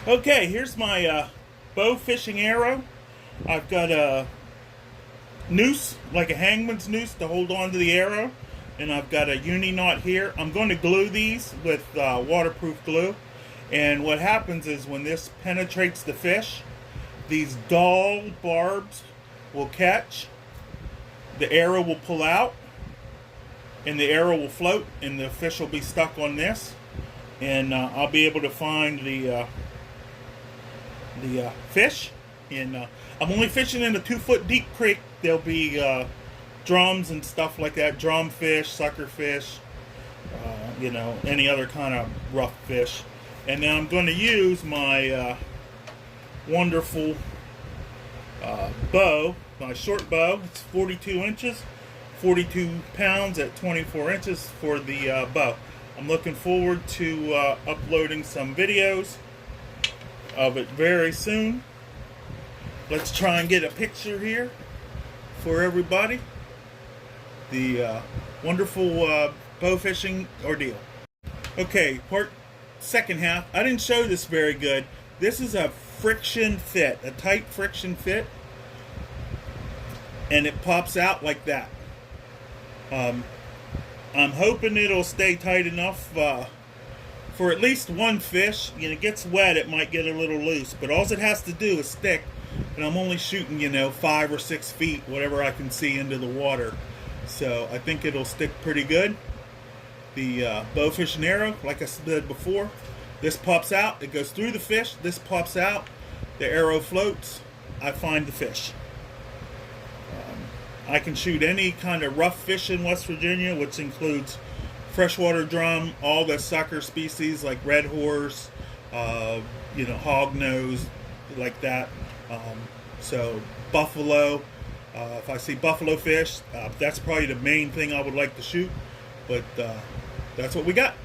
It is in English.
Okay, here's my bow fishing arrow. I've got a noose, like a hangman's noose, to hold on to the arrow, and I've got a uni knot here. I'm going to glue these with waterproof glue, and what happens is when this penetrates the fish, these dull barbs will catch, the arrow will pull out, and the arrow will float, and the fish will be stuck on this, and I'll be able to find the fish. And I'm only fishing in a 2 foot deep creek. There'll be drums and stuff like that, drum fish, sucker fish, any other kind of rough fish. And then I'm going to use my wonderful bow, my short bow. It's 42 inches, 42 pounds at 24 inches for the bow. I'm looking forward to uploading some videos of it very soon. Let's try and get a picture here for everybody. The wonderful bow fishing ordeal. Okay, second half. I didn't show this very good. This is a friction fit, a tight friction fit, and it pops out like that. I'm hoping it'll stay tight enough for at least one fish. It gets wet, it might get a little loose, but all it has to do is stick. And I'm only shooting, 5 or 6 feet, whatever I can see into the water. So I think it'll stick pretty good. The bow fishing arrow, like I said before, this pops out, it goes through the fish, this pops out, the arrow floats, I find the fish. I can shoot any kind of rough fish in West Virginia, which includes freshwater drum, all the sucker species like red horse, hog nose, like that. So buffalo, if I see buffalo fish, that's probably the main thing I would like to shoot. But that's what we got.